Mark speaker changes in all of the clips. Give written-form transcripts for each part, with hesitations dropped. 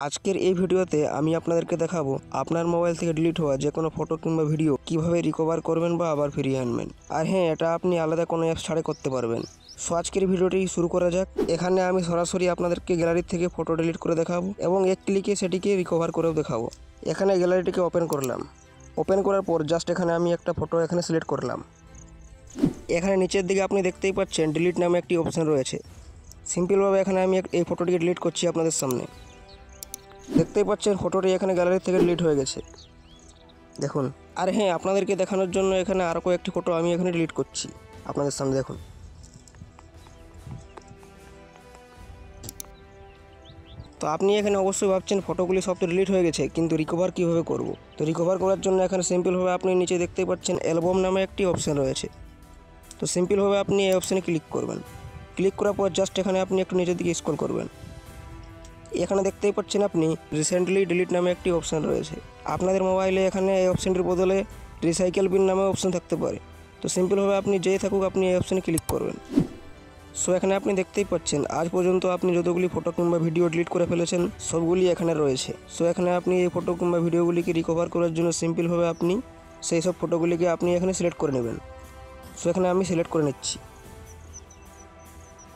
Speaker 1: আজকের এই ভিডিওতে আমি আপনাদেরকে দেখাবো আপনার মোবাইল থেকে ডিলিট হওয়া যে কোনো ফটো কিংবা ভিডিও কিভাবে রিকভার করবেন বা আবার ফিরিয়ে আনবেন। আর হ্যাঁ, এটা আপনি আলাদা কোনো অ্যাপস ছাড়া করতে পারবেন। সো আজকের ভিডিওটি শুরু করা যাক। এখানে আমি সরাসরি আপনাদেরকে গ্যালারি থেকে ফটো ডিলিট করে দেখাবো এবং এক ক্লিকে সেটিকে রিকভার করেও দেখাবো। এখানে গ্যালারিটিকে ওপেন করলাম। ওপেন করার পর জাস্ট এখানে আমি একটা ফটো এখানে সিলেক্ট করলাম। এখানে নিচের দিকে আপনি দেখতেই পাচ্ছেন ডিলিট নামে একটি অপশান রয়েছে। সিম্পলভাবে এখানে আমি এই ফটোটিকে ডিলিট করছি আপনাদের সামনে। দেখতেই পাচ্ছেন ফটোটি এখানে গ্যালারি থেকে ডিলিট হয়ে গেছে, দেখুন। আর হ্যাঁ, আপনাদেরকে দেখানোর জন্য এখানে আরও কয়েকটি ফটো আমি এখানে ডিলিট করছি আপনাদের সামনে, দেখুন। তো আপনি এখানে অবশ্যই ভাবছেন ফটোগুলি সব তো ডিলিট হয়ে গেছে, কিন্তু রিকভার কীভাবে করব। তো রিকভার করার জন্য এখানে সিম্পলভাবে আপনি নিচে দেখতেই পাচ্ছেন অ্যালবাম নামে একটি অপশান রয়েছে। তো সিম্পলভাবে আপনি এই অপশানে ক্লিক করবেন। ক্লিক করার পর জাস্ট এখানে আপনি একটু নিচের দিকে স্ক্রল করবেন। এখানে দেখতেই পাচ্ছেন আপনি রিসেন্টলি ডিলিট নামে একটি অপশান রয়েছে। আপনাদের মোবাইলে এখানে এই অপশানটির বদলে রিসাইকেল বিন নামে অপশান থাকতে পারে। তো সিম্পলভাবে আপনি যেই থাকুক আপনি এই অপশানে ক্লিক করবেন। সো এখানে আপনি দেখতেই পাচ্ছেন আজ পর্যন্ত আপনি যতগুলি ফটো কিংবা ভিডিও ডিলিট করে ফেলেছেন সবগুলি এখানে রয়েছে। সো এখানে আপনি এই ফটো কিংবা ভিডিওগুলিকে রিকভার করার জন্য সিম্পলভাবে আপনি সেই সব ফটোগুলিকে আপনি এখানে সিলেক্ট করে নেবেন। সো এখানে আমি সিলেক্ট করে নিচ্ছি।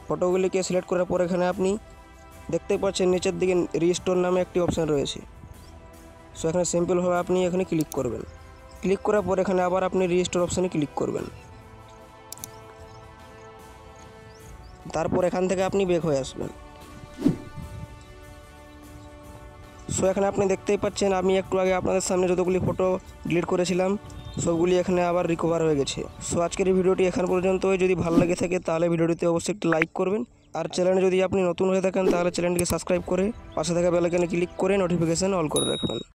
Speaker 1: ফটোগুলিকে সিলেক্ট করার পর এখানে আপনি দেখতেই পাচ্ছেন নিচের দিকে রিস্টোর নামে একটি অপশান রয়েছে। সো এখানে সিম্পলভাবে আপনি এখানে ক্লিক করবেন। ক্লিক করার পর এখানে আবার আপনি রিস্টোর অপশানে ক্লিক করবেন। তারপর এখান থেকে আপনি ব্যাক হয়ে আসবেন। সো এখানে আপনি দেখতেই পাচ্ছেন আমি একটু আগে আপনাদের সামনে যতগুলি ফটো ডিলিট করেছিলাম সবগুলি এখানে আবার রিকভার হয়ে গেছে। সো আজকের এই ভিডিওটি এখান পর্যন্তই। যদি ভালো লেগে থাকে তাহলে ভিডিওটিতে অবশ্যই একটি লাইক করবেন। আর চ্যানেলে যদি আপনি নতুন হয়ে থাকেন তাহলে চ্যানেলটিকে সাবস্ক্রাইব করে পাশে থাকা বেল আইকনে ক্লিক করে নোটিফিকেশান অল করে রাখবেন।